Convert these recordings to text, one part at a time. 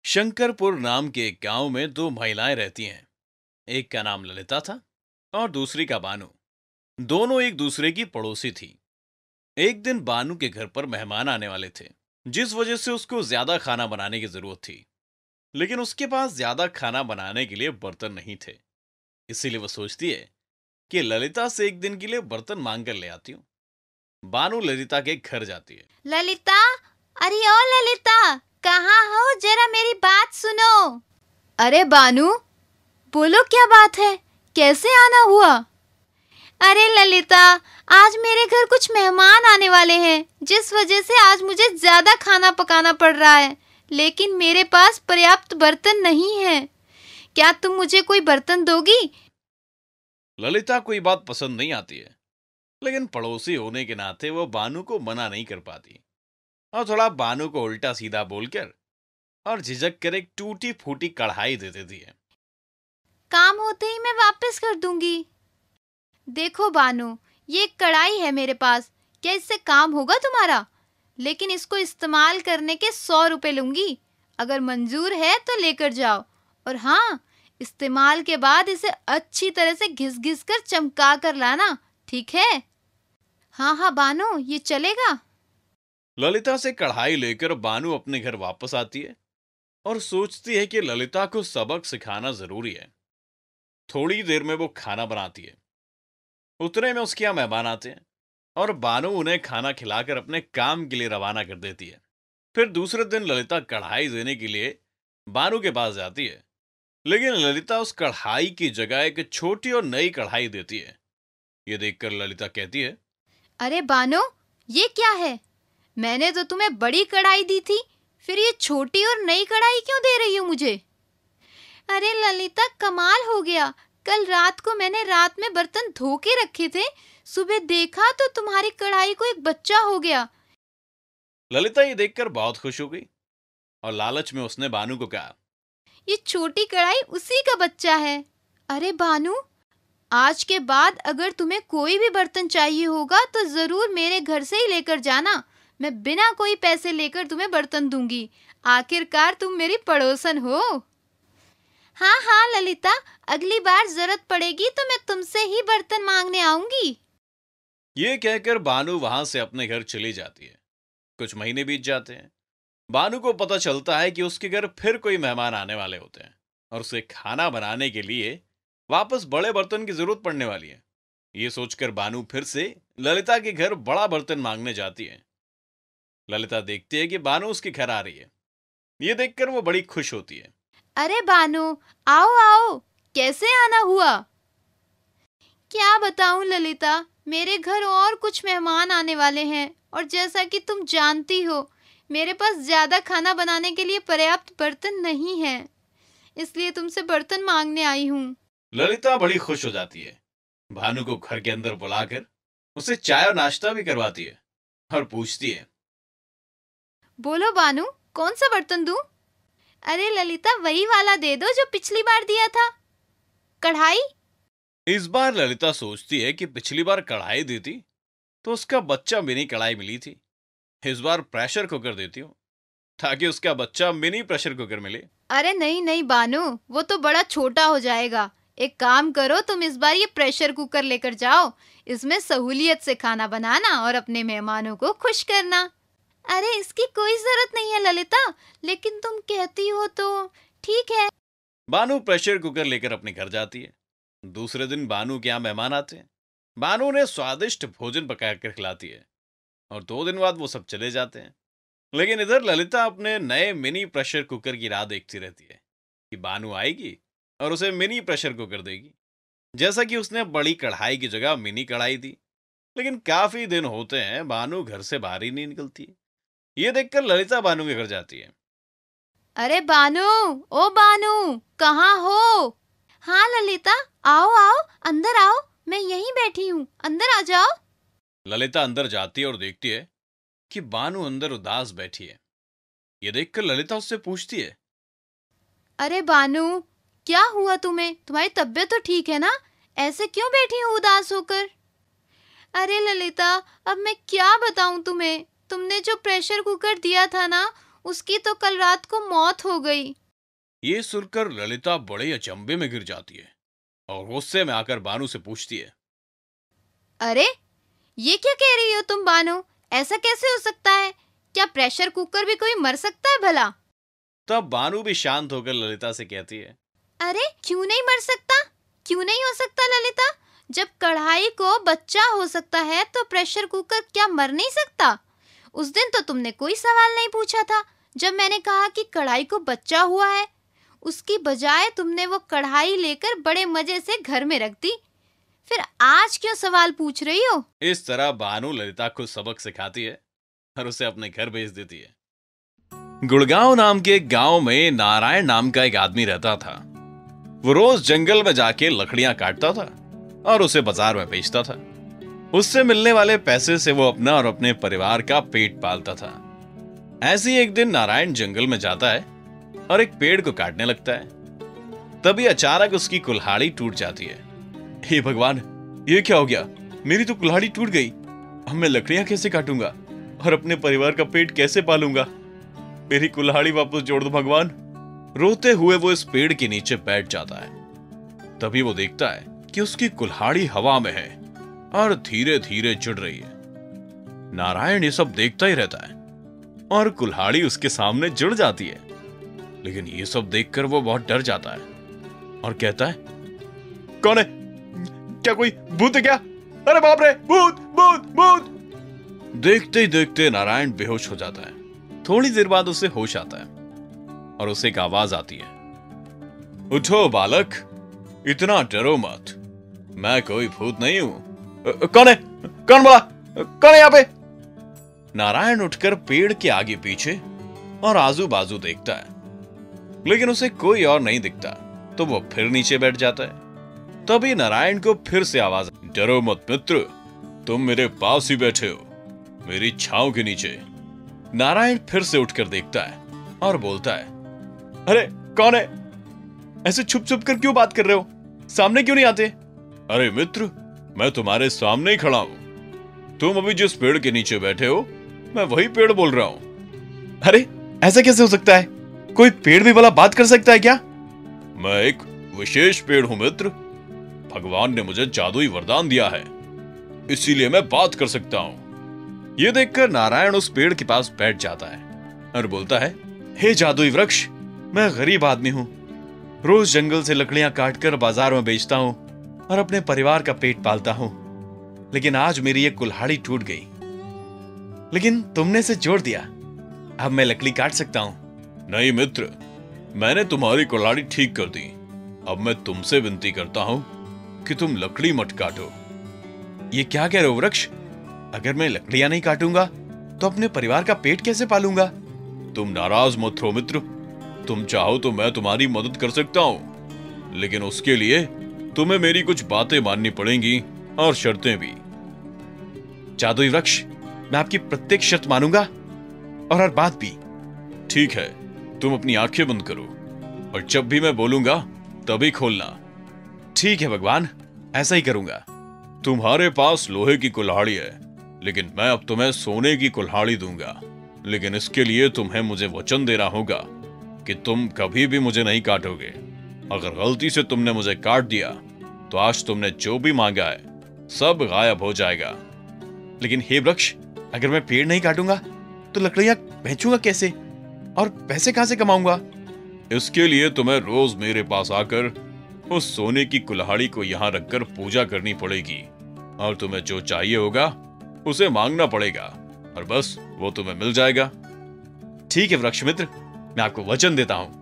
शंकरपुर नाम के एक गांव में दो महिलाएं रहती हैं। एक का नाम ललिता था और दूसरी का बानू। दोनों एक दूसरे की पड़ोसी थी। एक दिन बानू के घर पर मेहमान आने वाले थे, जिस वजह से उसको ज्यादा खाना बनाने की जरूरत थी। लेकिन उसके पास ज्यादा खाना बनाने के लिए बर्तन नहीं थे। इसीलिए वो सोचती है कि ललिता से एक दिन के लिए बर्तन मांग कर ले आती हूँ। बानू ललिता के घर जाती है। ललिता, अरे ओ ललिता, कहाँ हो? जरा मेरी बात सुनो। अरे बानू, बोलो क्या बात है? कैसे आना हुआ? अरे ललिता, आज मेरे घर कुछ मेहमान आने वाले हैं, जिस वजह से आज मुझे ज्यादा खाना पकाना पड़ रहा है। लेकिन मेरे पास पर्याप्त बर्तन नहीं है। क्या तुम मुझे कोई बर्तन दोगी? ललिता कोई बात पसंद नहीं आती है, लेकिन पड़ोसी होने के नाते वो बानू को मना नहीं कर पाती और थोड़ा बानू को उल्टा सीधा बोलकर और झिझक कर एक टूटी फूटी कढ़ाई दे देती है। काम होते ही मैं वापस कर दूंगी। देखो बानू, ये एक कढ़ाई है मेरे पास। क्या इससे काम होगा तुम्हारा? लेकिन इसको इस्तेमाल करने के 100 रुपए लूंगी। अगर मंजूर है तो लेकर जाओ। और हाँ, इस्तेमाल के बाद इसे अच्छी तरह से घिस घिस कर चमका कर लाना, ठीक है? हाँ हाँ बानू, ये चलेगा। ललिता से कढ़ाई लेकर बानू अपने घर वापस आती है और सोचती है कि ललिता को सबक सिखाना जरूरी है। थोड़ी देर में वो खाना बनाती है। उतने में उसके यहाँ मेहमान आते हैं और बानू उन्हें खाना खिलाकर अपने काम के लिए रवाना कर देती है। फिर दूसरे दिन ललिता कढ़ाई देने के लिए बानू के पास जाती है, लेकिन ललिता उस कढ़ाई की जगह एक छोटी और नई कढ़ाई देती है। ये देखकर ललिता कहती है, अरे बानो, ये क्या है? मैंने तो तुम्हें बड़ी कढ़ाई दी थी, फिर ये छोटी और नई कढ़ाई क्यों दे रही हो मुझे? अरे ललिता, कमाल हो गया। कल रात को मैंने रात में बर्तन धो के रखे थे, सुबह देखा तो तुम्हारी कढ़ाई को एक बच्चा हो गया। ललिता ये देखकर बहुत खुश हो गई और लालच में उसने बानू को कहा, ये छोटी कढ़ाई उसी का बच्चा है। अरे बानू, आज के बाद अगर तुम्हें कोई भी बर्तन चाहिए होगा तो जरूर मेरे घर से ही लेकर जाना। मैं बिना कोई पैसे लेकर तुम्हें बर्तन दूंगी। आखिरकार तुम मेरी पड़ोसन हो। हाँ हाँ ललिता, अगली बार जरूरत पड़ेगी तो मैं तुमसे ही बर्तन मांगने आऊंगी। ये कहकर बानू वहां से अपने घर चली जाती है। कुछ महीने बीत जाते हैं। बानू को पता चलता है कि उसके घर फिर कोई मेहमान आने वाले होते हैं और उसे खाना बनाने के लिए वापस बड़े बर्तन की जरूरत पड़ने वाली है। ये सोचकर बानू फिर से ललिता के घर बड़ा बर्तन मांगने जाती है। ललिता देखती है कि बानू उसके घर आ रही है। ये देखकर वो बड़ी खुश होती है। अरे बानू, आओ आओ, कैसे आना हुआ? क्या बताऊं ललिता, मेरे घर और कुछ मेहमान आने वाले हैं और जैसा कि तुम जानती हो, मेरे पास ज्यादा खाना बनाने के लिए पर्याप्त बर्तन नहीं है। इसलिए तुमसे बर्तन मांगने आई हूँ। ललिता बड़ी खुश हो जाती है। भानु को घर के अंदर बुलाकर उसे चाय और नाश्ता भी करवाती है और पूछती है, बोलो बानू, कौन सा बर्तन दूं? अरे ललिता, वही वाला दे दो जो पिछली बार दिया था। कढ़ाई? इस बार ललिता सोचती है कि पिछली बार कढ़ाई दी थी तो उसका बच्चा मिनी कढ़ाई मिली थी। इस बार प्रेशर कुकर देती हूँ ताकि उसका बच्चा मिनी प्रेशर कुकर मिले। अरे नहीं नहीं बानू, वो तो बड़ा छोटा हो जाएगा। एक काम करो, तुम इस बार ये प्रेशर कुकर लेकर जाओ। इसमें सहूलियत से खाना बनाना और अपने मेहमानों को खुश करना। अरे इसकी कोई जरूरत नहीं है ललिता, लेकिन तुम कहती हो तो ठीक है। बानू प्रेशर कुकर लेकर अपने घर जाती है। दूसरे दिन बानू के यहाँ मेहमान आते हैं। बानू उन्हें स्वादिष्ट भोजन पकाकर खिलाती है और 2 दिन बाद वो सब चले जाते हैं। लेकिन इधर ललिता अपने नए मिनी प्रेशर कुकर की राह देखती रहती है कि बानू आएगी और उसे मिनी प्रेशर कुकर देगी, जैसा कि उसने बड़ी कढ़ाई की जगह मिनी कढ़ाई दी। लेकिन काफी दिन होते हैं बानू घर से बाहर ही नहीं निकलती। ये देखकर ललिता बानू के घर जाती है। अरे बानू, ओ बानू, कहाँ हो? हाँ ललिता, आओ आओ, अंदर आओ, मैं यहीं बैठी हूँ, अंदर आ जाओ। ललिता अंदर जाती है और देखती है कि बानू अंदर उदास बैठी है। ये देखकर ललिता उससे पूछती है, अरे बानू, क्या हुआ तुम्हें? तुम्हारी तबीयत तो ठीक है ना? ऐसे क्यों बैठी हो उदास होकर? अरे ललिता, अब मैं क्या बताऊं तुम्हें? तुमने जो प्रेशर कुकर दिया था ना, उसकी तो कल रात को मौत हो गई। ये सुनकर ललिता बड़े अचंभे में गिर जाती है और गुस्से में आकर बानू से पूछती है, अरे ये क्या कह रही हो तुम बानो? ऐसा कैसे हो सकता है? क्या प्रेशर कुकर भी कोई मर सकता है भला? तब बानू भी शांत होकर ललिता से कहती है, अरे क्यों नहीं मर सकता? क्यों नहीं हो सकता ललिता? जब कढ़ाई को बच्चा हो सकता है तो प्रेशर कुकर क्या मर नहीं सकता? उस दिन तो तुमने कोई सवाल नहीं पूछा था जब मैंने कहा कि कढ़ाई को बच्चा हुआ है। उसकी बजाय तुमने वो कढ़ाई लेकर बड़े मजे से घर में रख दी। फिर आज क्यों सवाल पूछ रही हो? इस तरह बानू ललिता को सबक सिखाती है और उसे अपने घर भेज देती है। गुड़गांव नाम के एक गांव में नारायण नाम का एक आदमी रहता था। वो रोज जंगल में जाके लकड़ियां काटता था और उसे बाजार में बेचता था। उससे मिलने वाले पैसे से वो अपना और अपने परिवार का पेट पालता था। ऐसे ही एक दिन नारायण जंगल में जाता है और एक पेड़ को काटने लगता है। तभी अचानक उसकी कुल्हाड़ी टूट जाती है। हे भगवान, ये क्या हो गया? मेरी तो कुल्हाड़ी टूट गई। अब मैं लकड़ियां कैसे काटूंगा और अपने परिवार का पेट कैसे पालूंगा? मेरी कुल्हाड़ी वापस जोड़ दो भगवान। रोते हुए वो इस पेड़ के नीचे बैठ जाता है। तभी वो देखता है कि उसकी कुल्हाड़ी हवा में है और धीरे धीरे जुड़ रही है। नारायण ये सब देखता ही रहता है और कुल्हाड़ी उसके सामने जुड़ जाती है। लेकिन ये सब देखकर वो बहुत डर जाता है और कहता है, कौन है? क्या कोई भूत है क्या? अरे बाप रे, भूत भूत भूत! देखते ही देखते नारायण बेहोश हो जाता है। थोड़ी देर बाद उसे होश आता है और उसे एक आवाज आती है, उठो बालक, इतना डरो मत, मैं कोई भूत नहीं हूं। कौन है? कौन बोला? कौन है यहाँ पे? नारायण उठकर पेड़ के आगे पीछे और आजू बाजू देखता है, लेकिन उसे कोई और नहीं दिखता। तो वो फिर नीचे बैठ जाता है। तभी नारायण को फिर से आवाज, डरो मत मित्र, तुम मेरे पास ही बैठे हो, मेरी छांव के नीचे। नारायण फिर से उठकर देखता है और बोलता है, अरे कौन है? ऐसे छुप छुप कर क्यों बात कर रहे हो? सामने क्यों नहीं आते? अरे मित्र, मैं तुम्हारे सामने ही खड़ा हूं। तुम अभी जिस पेड़ के नीचे बैठे हो, मैं वही पेड़ बोल रहा हूं। अरे ऐसा कैसे हो सकता है? कोई पेड़ भी भला बात कर सकता है क्या? मैं एक विशेष पेड़ हूं मित्र। भगवान ने मुझे जादुई वरदान दिया है, इसीलिए मैं बात कर सकता हूं। ये देखकर नारायण उस पेड़ के पास बैठ जाता है और बोलता है, हे जादुई वृक्ष, मैं गरीब आदमी हूं। रोज जंगल से लकड़ियां काटकर बाजार में बेचता हूं और अपने परिवार का पेट पालता हूं। लेकिन आज मेरी ये कुल्हाड़ी टूट गई, लेकिन तुमने इसे जोड़ दिया। अब मैं लकड़ी काट सकता हूं। नहीं मित्र, मैंने तुम्हारी कुल्हाड़ी ठीक कर दी। अब मैं तुमसे विनती करता हूं कि तुम लकड़ी मत काटो। ये क्या कह रहे हो वृक्ष? अगर मैं लकड़ियां नहीं काटूंगा तो अपने परिवार का पेट कैसे पालूंगा? तुम नाराज मत हो मित्र, तुम चाहो तो मैं तुम्हारी मदद कर सकता हूं, लेकिन उसके लिए तुम्हें मेरी कुछ बातें माननी पड़ेंगी और शर्तें भी। जादुई वृक्ष, मैं आपकी प्रत्येक शर्त मानूंगा और हर बात भी। ठीक है, तुम अपनी आंखें बंद करो और जब भी मैं बोलूंगा तभी खोलना। ठीक है भगवान, ऐसा ही करूंगा। तुम्हारे पास लोहे की कुल्हाड़ी है, लेकिन मैं अब तुम्हें सोने की कुल्हाड़ी दूंगा। लेकिन इसके लिए तुम्हें मुझे वचन देना होगा कि तुम कभी भी मुझे नहीं काटोगे। अगर गलती से तुमने मुझे काट दिया तो आज तुमने जो भी मांगा है सब गायब हो जाएगा। लेकिन हे वृक्ष, अगर मैं पेड़ नहीं काटूंगा तो लकड़ियां बेचूंगा कैसे और पैसे कहां से कमाऊंगा? इसके लिए तुम्हें रोज मेरे पास आकर उस सोने की कुल्हाड़ी को यहां रखकर पूजा करनी पड़ेगी और तुम्हें जो चाहिए होगा उसे मांगना पड़ेगा और बस वो तुम्हें मिल जाएगा। ठीक है वृक्ष मित्र, मैं आपको वचन देता हूं।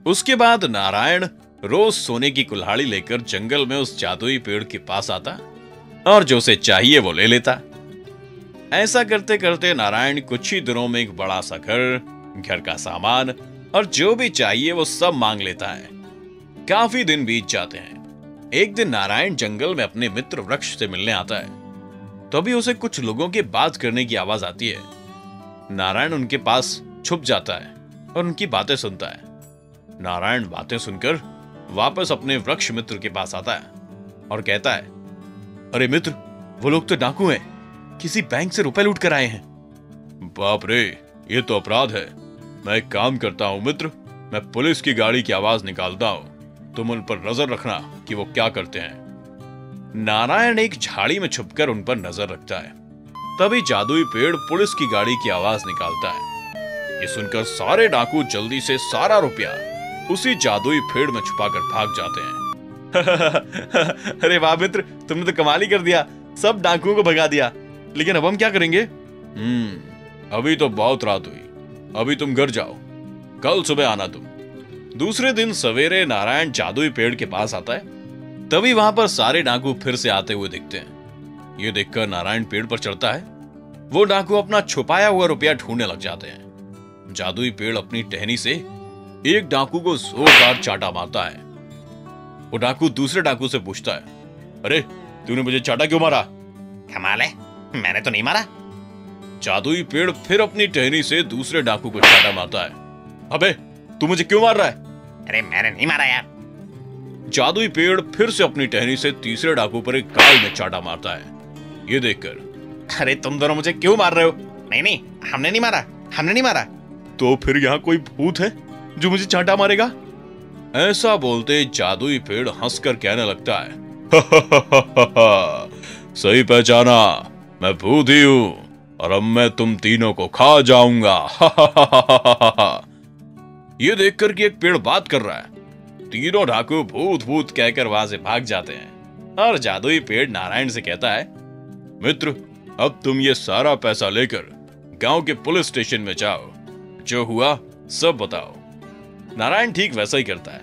उसके बाद नारायण रोज सोने की कुल्हाड़ी लेकर जंगल में उस जादुई पेड़ के पास आता और जो उसे चाहिए वो ले लेता। ऐसा करते करते नारायण कुछ ही दिनों में एक बड़ा सा घर का सामान और जो भी चाहिए वो सब मांग लेता है। काफी दिन बीत जाते हैं। एक दिन नारायण जंगल में अपने मित्र वृक्ष से मिलने आता है। तभी उसे कुछ लोगों के बात करने की आवाज आती है। नारायण उनके पास छुप जाता है और उनकी बातें सुनता है। नारायण बातें सुनकर वापस अपने वृक्ष मित्र के पास आता है और कहता है, अरे मित्र, वो लोग तो डाकू हैं, किसी बैंक से रुपए लूट कर आए हैं। बाप रे, ये तो अपराध है। मैं एक काम करता हूँ मित्र, मैं पुलिस की गाड़ी की आवाज निकालता हूँ, तुम उन पर नजर रखना कि वो क्या करते हैं। नारायण एक झाड़ी में छुपकर उन पर नजर रखता है। तभी जादुई पेड़ पुलिस की गाड़ी की आवाज निकालता है। ये सुनकर सारे डाकू जल्दी से सारा रुपया उसी जादुई पेड़ में छुपाकर भाग जाते हैं। अरे वाह मित्र, तुमने तो कमाल ही कर दिया, सब डाकुओं को भगा दिया। लेकिन अब हम क्या करेंगे? अभी तो बहुत रात हुई, अभी तुम घर जाओ, कल सुबह आना तुम। दूसरे दिन सवेरे नारायण जादुई पेड़ के पास आता है। तभी वहां पर सारे डाकू फिर से आते हुए दिखते हैं। ये देखकर नारायण पेड़ पर चढ़ता है। वो डाकू अपना छुपाया हुआ रुपया ढूंढने लग जाते हैं। जादुई पेड़ अपनी टहनी से एक डाकू को जोरदार चाटा मारता है। वो डाकू दूसरे डाकू से पूछता है, अरे तूने मुझे चाटा क्यों मारा? कमाल है, मैंने तो नहीं मारा। जादुई पेड़ फिर अपनी टहनी से दूसरे डाकू को चाटा मारता है। अबे तू मुझे क्यों मार रहा है? अरे मैंने नहीं मारा यार। जादुई पेड़ फिर से अपनी टहनी से तीसरे डाकू पर एक गाल में चाटा मारता है। ये देखकर, अरे तुम दोनों मुझे क्यों मार रहे हो? नहीं नहीं, हमने नहीं मारा, हमने नहीं मारा। तो फिर यहाँ कोई भूत है जो मुझे चाटा मारेगा? ऐसा बोलते जादुई पेड़ हंसकर कहने लगता है, सही पहचाना, मैं भूत ही हूं और अब मैं तुम तीनों को खा जाऊंगा। ये देखकर कि एक पेड़ बात कर रहा है, तीनों डाकू भूत भूत कहकर वहां से भाग जाते हैं। और जादुई पेड़ नारायण से कहता है, मित्र, अब तुम ये सारा पैसा लेकर गांव के पुलिस स्टेशन में जाओ, जो हुआ सब बताओ। नारायण ठीक वैसा ही करता है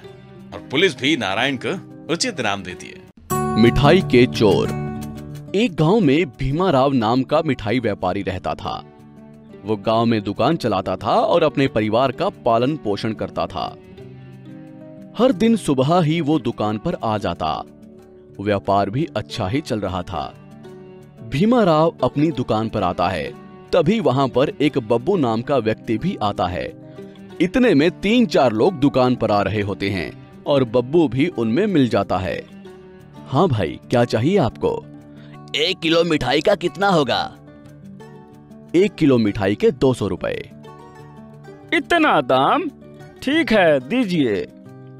और पुलिस भी नारायण को उचित इनाम देती है। मिठाई के चोर। एक गांव में भीमाराव नाम का मिठाई व्यापारी रहता था। वो गांव में दुकान चलाता था और अपने परिवार का पालन पोषण करता था। हर दिन सुबह ही वो दुकान पर आ जाता। व्यापार भी अच्छा ही चल रहा था। भीमाराव अपनी दुकान पर आता है, तभी वहां पर एक बब्बू नाम का व्यक्ति भी आता है। इतने में 3-4 लोग दुकान पर आ रहे होते हैं और बब्बू भी उनमें मिल जाता है। हाँ भाई, क्या चाहिए आपको? 1 किलो मिठाई का कितना होगा? 1 किलो मिठाई के 200 रुपए। इतना दाम? ठीक है, दीजिए,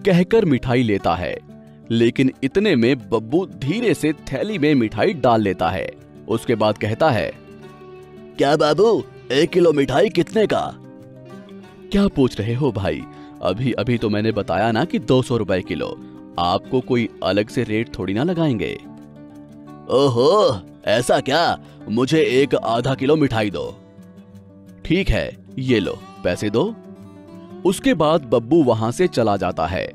कहकर मिठाई लेता है। लेकिन इतने में बब्बू धीरे से थैली में मिठाई डाल लेता है। उसके बाद कहता है, क्या बाबू, 1 किलो मिठाई कितने का? क्या पूछ रहे हो भाई, अभी अभी तो मैंने बताया ना कि 200 रुपए किलो। आपको कोई अलग से रेट थोड़ी ना लगाएंगे। ओहो, ऐसा क्या? मुझे एक आधा किलो मिठाई दो। ठीक है, ये लो, पैसे दो। उसके बाद बब्बू वहां से चला जाता है।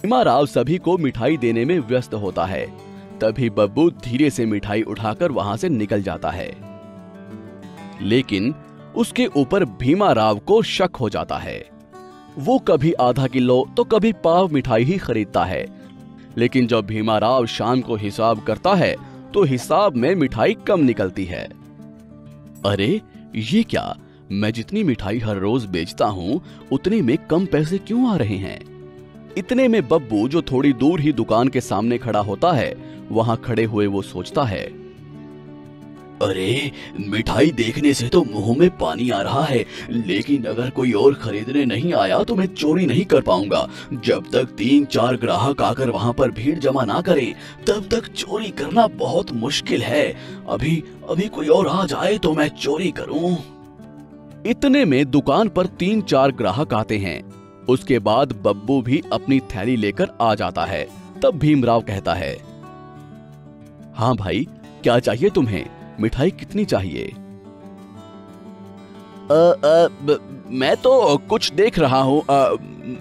भीमाराव सभी को मिठाई देने में व्यस्त होता है। तभी बब्बू धीरे से मिठाई उठाकर वहां से निकल जाता है। लेकिन उसके ऊपर भीमाराव को शक हो जाता है। वो कभी आधा किलो तो कभी पाव मिठाई ही खरीदता है। लेकिन जब भीमाराव शाम को हिसाब करता है तो हिसाब में मिठाई कम निकलती है। अरे ये क्या, मैं जितनी मिठाई हर रोज बेचता हूँ उतने में कम पैसे क्यों आ रहे हैं? इतने में बब्बू, जो थोड़ी दूर ही दुकान के सामने खड़ा होता है, वहां खड़े हुए वो सोचता है, अरे मिठाई देखने से तो मुंह में पानी आ रहा है, लेकिन अगर कोई और खरीदने नहीं आया तो मैं चोरी नहीं कर पाऊंगा। जब तक 3-4 ग्राहक आकर वहां पर भीड़ जमा ना करें, तब तक चोरी करना बहुत मुश्किल है। अभी कोई और आ जाए तो मैं चोरी करूं। इतने में दुकान पर 3-4 ग्राहक आते हैं। उसके बाद बब्बू भी अपनी थैली लेकर आ जाता है। तब भीमराव कहता है, हाँ भाई, क्या चाहिए तुम्हें? मिठाई कितनी चाहिए? मैं तो कुछ देख रहा हूँ,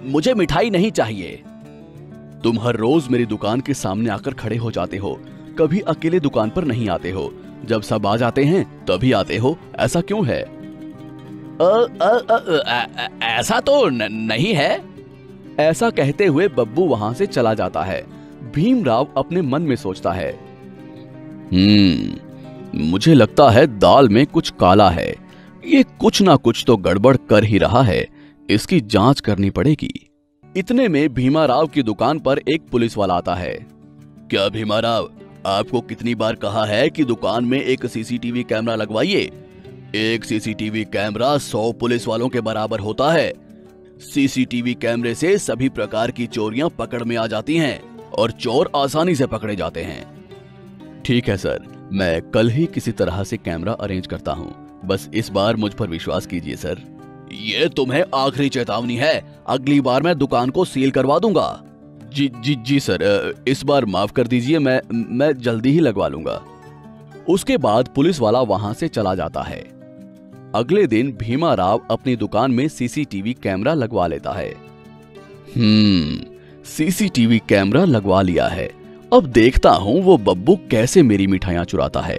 मुझे मिठाई नहीं चाहिए। तुम हर रोज मेरी दुकान के सामने आकर खड़े हो जाते हो, कभी अकेले दुकान पर नहीं आते हो। जब सब आ जाते हैं तभी आते हो, ऐसा क्यों है? ऐसा तो नहीं है। ऐसा कहते हुए बब्बू वहां से चला जाता है। भीमराव अपने मन में सोचता है, मुझे लगता है दाल में कुछ काला है। ये कुछ ना कुछ तो गड़बड़ कर ही रहा है, इसकी जांच करनी पड़ेगी। इतने में भीमाराव की दुकान पर एक पुलिस वाला आता है। क्या भीमाराव, आपको कितनी बार कहा है कि दुकान में एक सीसीटीवी कैमरा लगवाइए? एक सीसीटीवी कैमरा 100 पुलिस वालों के बराबर होता है। सीसीटीवी कैमरे से सभी प्रकार की चोरियां पकड़ में आ जाती हैं और चोर आसानी से पकड़े जाते हैं। ठीक है सर, मैं कल ही किसी तरह से कैमरा अरेंज करता हूँ। बस इस बार मुझ पर विश्वास कीजिए सर। ये तुम्हें आखिरी चेतावनी है, अगली बार मैं दुकान को सील करवा दूंगा। जी जी जी सर, इस बार माफ कर दीजिए, मैं जल्दी ही लगवा लूंगा। उसके बाद पुलिस वाला वहां से चला जाता है। अगले दिन भीमा राव अपनी दुकान में सीसीटीवी कैमरा लगवा लेता है। सीसीटीवी कैमरा लगवा लिया है, अब देखता हूं वो बब्बू कैसे मेरी मिठाइयां चुराता है।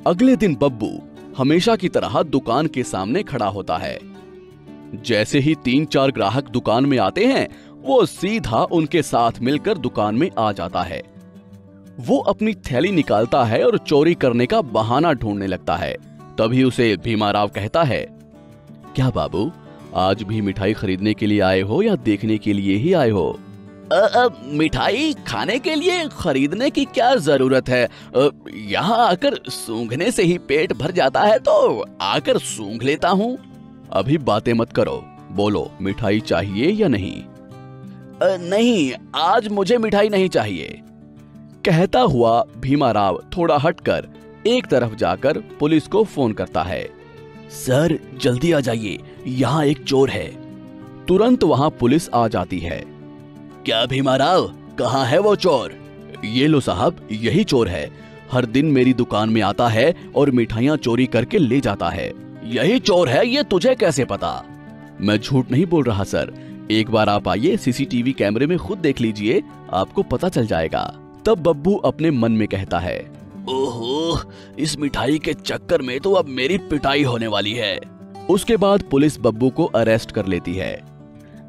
अगले दिन बब्बू हमेशा की तरह दुकान के सामने खड़ा होता है। जैसे ही 3-4 ग्राहक दुकान में आते हैं, वो सीधा उनके साथ मिलकर दुकान में आ जाता है। वो अपनी थैली निकालता है और चोरी करने का बहाना ढूंढने लगता है। तभी उसे भीमा राव कहता है, क्या बाबू, आज भी मिठाई खरीदने के लिए आए हो या देखने के लिए ही आए हो? मिठाई खाने के लिए खरीदने की क्या जरूरत है? यहाँ आकर सूंघने से ही पेट भर जाता है, तो आकर सूंघ लेता हूँ। अभी बातें मत करो, बोलो मिठाई चाहिए या नहीं? नहीं, आज मुझे मिठाई नहीं चाहिए। कहता हुआ भीमा राव थोड़ा हटकर एक तरफ जाकर पुलिस को फोन करता है। सर जल्दी आ जाइए, यहाँ एक चोर है। तुरंत वहाँ पुलिस आ जाती है। क्या भीमा राव, कहाँ है वो चोर? ये लो साहब, यही चोर है। हर दिन मेरी दुकान में आता है और मिठाइयाँ चोरी करके ले जाता है। यही चोर है, ये तुझे कैसे पता? मैं झूठ नहीं बोल रहा सर, एक बार आप आइए, सीसीटीवी कैमरे में खुद देख लीजिए, आपको पता चल जाएगा। तब बब्बू अपने मन में कहता है, ओहो, इस मिठाई के चक्कर में तो अब मेरी पिटाई होने वाली है। उसके बाद पुलिस बब्बू को अरेस्ट कर लेती है।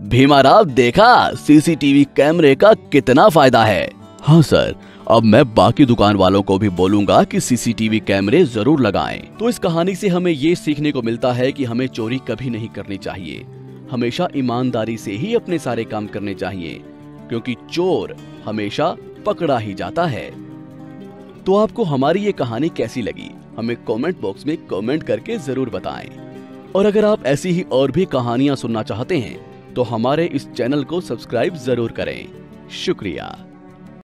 भीमा राव, देखा सीसीटीवी कैमरे का कितना फायदा है? हाँ सर, अब मैं बाकी दुकान वालों को भी बोलूंगा कि सीसीटीवी कैमरे जरूर लगाएं। तो इस कहानी से हमें ये सीखने को मिलता है कि हमें चोरी कभी नहीं करनी चाहिए, हमेशा ईमानदारी से ही अपने सारे काम करने चाहिए, क्योंकि चोर हमेशा पकड़ा ही जाता है। तो आपको हमारी ये कहानी कैसी लगी, हमें कमेंट बॉक्स में कमेंट करके जरूर बताएं। और अगर आप ऐसी ही और भी कहानियां सुनना चाहते हैं तो हमारे इस चैनल को सब्सक्राइब जरूर करें। शुक्रिया।